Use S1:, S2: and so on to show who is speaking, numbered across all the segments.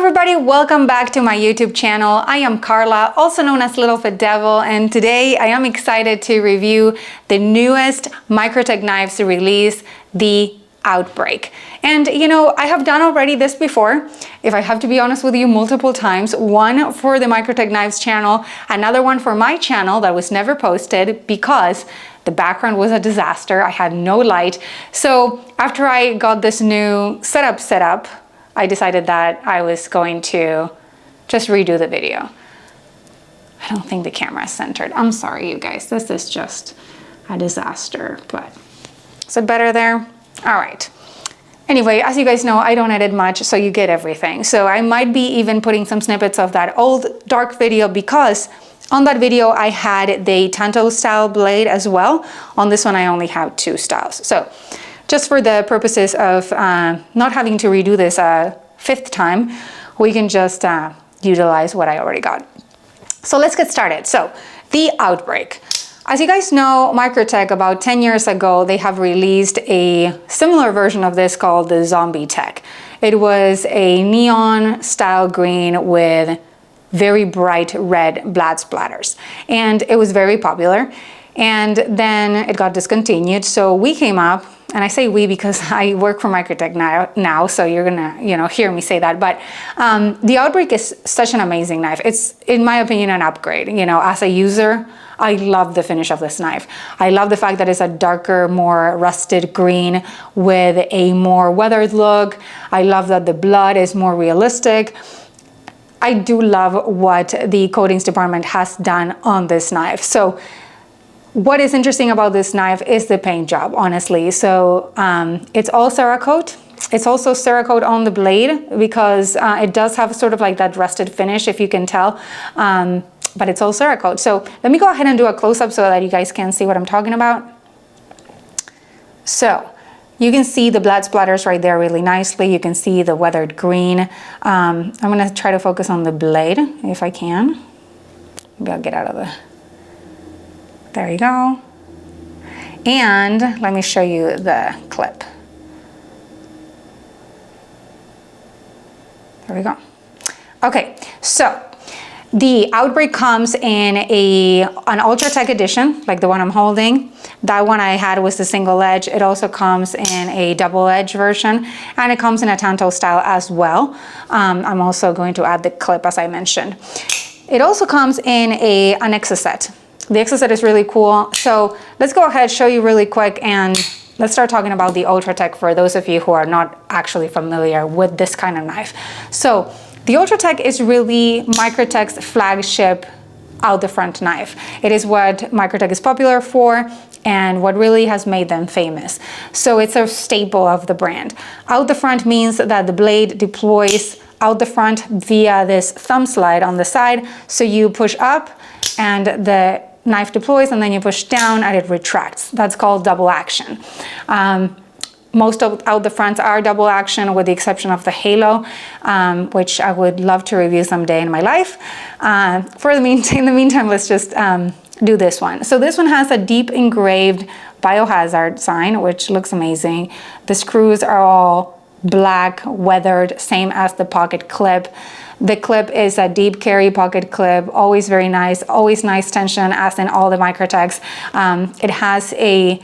S1: everybody, welcome back to my YouTube channel. I am Carla, also known as LittleFitDevil, and today I am excited to review the newest Microtech knives to release, the Outbreak. And you know, I have done already this before, if I have to be honest with you, multiple times. One for the Microtech Knives channel, another one for my channel that was never posted because the background was a disaster. I had no light. So after I got this new setup, I decided that I was going to just redo the video. I don't think the camera is centered. I'm sorry, you guys. This is just a disaster, but is it better there? All right. Anyway, as you guys know, I don't edit much, so you get everything. So I might be even putting some snippets of that old dark video because on that video I had the Tanto style blade as well. On this one I only have two styles. So just for the purposes of not having to redo this a fifth time, we can just utilize what I already got. So let's get started. So the Outbreak. As you guys know, Microtech about 10 years ago, they have released a similar version of this called the Zombietech. It was a neon style green with very bright red blood splatters. And it was very popular. And then it got discontinued. So we came up, and I say we because I work for Microtech now, so you're gonna hear me say that. But the Outbreak is such an amazing knife. It's, in my opinion, an upgrade. You know, as a user, I love the finish of this knife. I love the fact that it's a darker, more rusted green with a more weathered look. I love that the blood is more realistic. I do love what the coatings department has done on this knife. So what is interesting about this knife is the paint job, honestly. So it's all Cerakote. It's also Cerakote on the blade because it does have sort of like that rusted finish, if you can tell. But it's all Cerakote. So let me go ahead and do a close-up so that you guys can see what I'm talking about. So you can see the blood splatters right there really nicely. You can see the weathered green. I'm gonna try to focus on the blade if I can. Maybe I'll get out of the... There you go. And let me show you the clip. There we go. Okay, so the Outbreak comes in an Ultratech edition, like the one I'm holding. That one I had was the single edge. It also comes in a double edge version, and it comes in a Tanto style as well. I'm also going to add the clip as I mentioned. It also comes in an Exocet. The Exocet is really cool. So let's go ahead, show you really quick, and let's start talking about the Ultratech for those of you who are not actually familiar with this kind of knife. So the Ultratech is really Microtech's flagship out the front knife. It is what Microtech is popular for and what really has made them famous. So it's a staple of the brand. Out the front means that the blade deploys out the front via this thumb slide on the side. So you push up and the knife deploys, and then you push down and it retracts. That's called double action. Most of out the fronts are double action with the exception of the Halo, which I would love to review someday in my life. In the meantime, let's just do this one. So this one has a deep engraved biohazard sign, which looks amazing. The screws are all black, weathered, same as the pocket clip. The clip is a deep carry pocket clip, always very nice, always nice tension as in all the Microtechs. It has a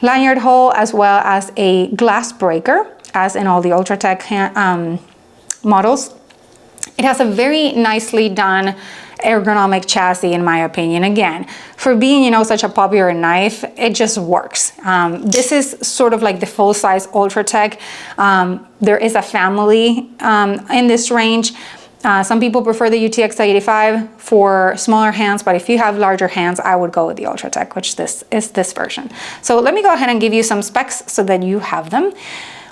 S1: lanyard hole as well as a glass breaker as in all the Ultratech models. It has a very nicely done ergonomic chassis in my opinion. Again, for being, you know, such a popular knife, it just works. This is sort of like the full-size Ultratech. There is a family in this range. Some people prefer the UTX-85 for smaller hands, but if you have larger hands, I would go with the Ultratech, which this is this version. So let me go ahead and give you some specs so that you have them.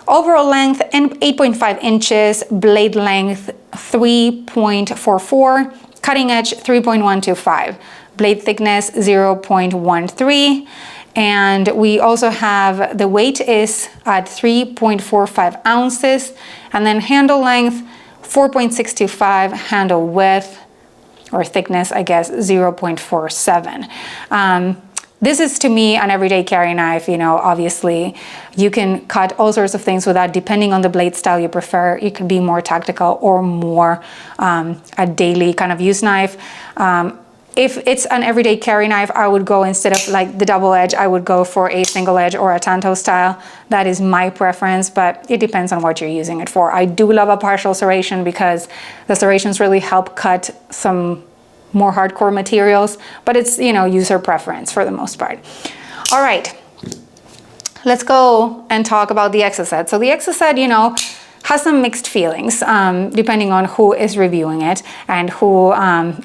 S1: Overall length 8.5 inches, blade length 3.44, cutting edge 3.125, blade thickness 0.13, and we also have the weight is at 3.45 ounces, and then handle length 4.625, handle width or thickness, I guess, 0.47. this is to me an everyday carry knife. You know, obviously you can cut all sorts of things with that depending on the blade style you prefer. It could be more tactical or more a daily kind of use knife. If it's an everyday carry knife, I would go, instead of like the double edge, I would go for a single edge or a tanto style. That is my preference, but it depends on what you're using it for. I do love a partial serration because the serrations really help cut some more hardcore materials, but it's, you know, user preference for the most part. All right, let's go and talk about the Exocet. So the Exocet, you know, has some mixed feelings depending on who is reviewing it and who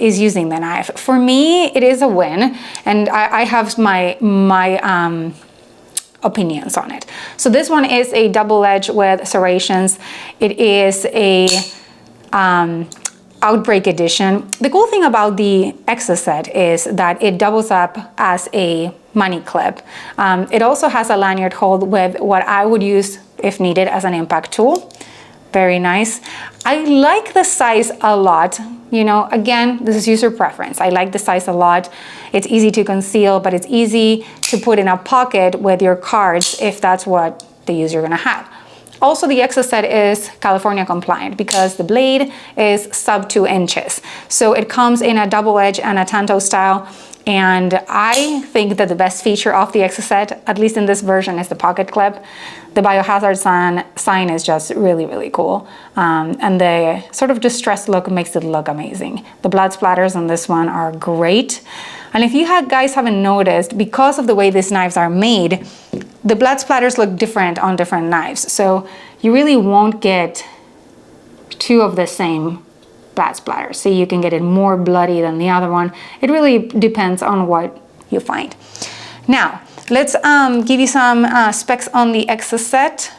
S1: is using the knife. For me, it is a win, and I have my opinions on it. So this one is a double edge with serrations. It is a Outbreak edition. The cool thing about the Exocet is that it doubles up as a money clip. It also has a lanyard hold with what I would use if needed as an impact tool. Very nice. I like the size a lot. You know, again, this is user preference. I like the size a lot. It's easy to conceal, but it's easy to put in a pocket with your cards if that's what the use you're gonna have. Also, the Exocet is California compliant because the blade is sub 2 inches. So it comes in a double edge and a tanto style. And I think that the best feature of the Exocet, at least in this version, is the pocket clip. The biohazard sign is just really, really cool. And the sort of distressed look makes it look amazing. The blood splatters on this one are great. And if you guys haven't noticed, because of the way these knives are made, the blood splatters look different on different knives. So you really won't get two of the same blood splatters. So you can get it more bloody than the other one. It really depends on what you find. Now, let's give you some specs on the Exocet.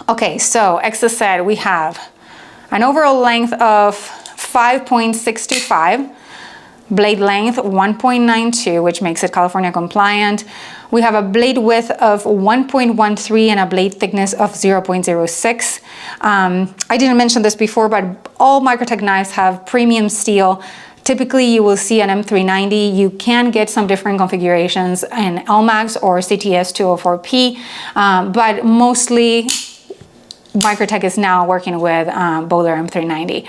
S1: Okay, so Exocet, we have an overall length of 5.625, blade length 1.92, which makes it California compliant. We have a blade width of 1.13 and a blade thickness of 0.06. I didn't mention this before, but all Microtech knives have premium steel. Typically, you will see an M390. You can get some different configurations in LMAX or CTS 204P, but mostly Microtech is now working with Bowler M390.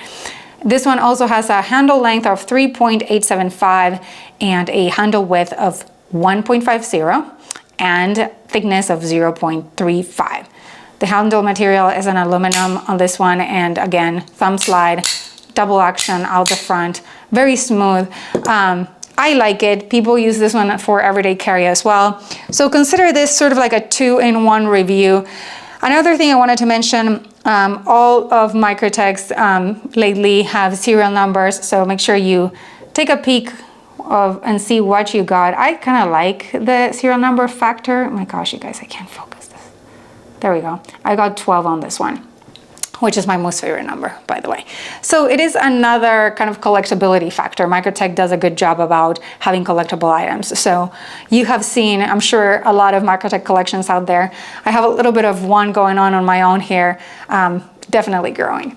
S1: This one also has a handle length of 3.875 and a handle width of 1.50 and thickness of 0.35. The handle material is an aluminum on this one, and again, thumb slide, double action out the front, very smooth. I like it. People use this one for everyday carry as well. So consider this sort of like a 2-in-1 review. Another thing I wanted to mention, all of Microtech's lately have serial numbers, so make sure you take a peek and see what you got. I kind of like the serial number factor. Oh my gosh, you guys, I can't focus this. There we go. I got 12 on this one, which is my most favorite number, by the way. So it is another kind of collectability factor. Microtech does a good job about having collectible items. So you have seen, I'm sure, a lot of Microtech collections out there. I have a little bit of one going on my own here, definitely growing.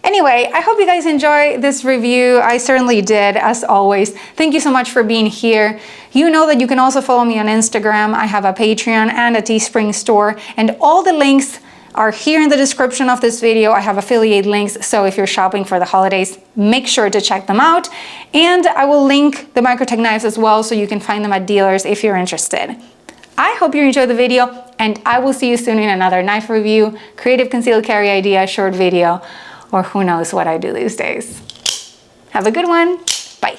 S1: Anyway, I hope you guys enjoy this review. I certainly did, as always. Thank you so much for being here. You know that you can also follow me on Instagram. I have a Patreon and a Teespring store, and all the links are here in the description of this video. I have affiliate links, so if you're shopping for the holidays, make sure to check them out. And I will link the Microtech knives as well, so you can find them at dealers if you're interested. I hope you enjoyed the video, and I will see you soon in another knife review, creative concealed carry idea, short video, or who knows what I do these days. Have a good one. Bye.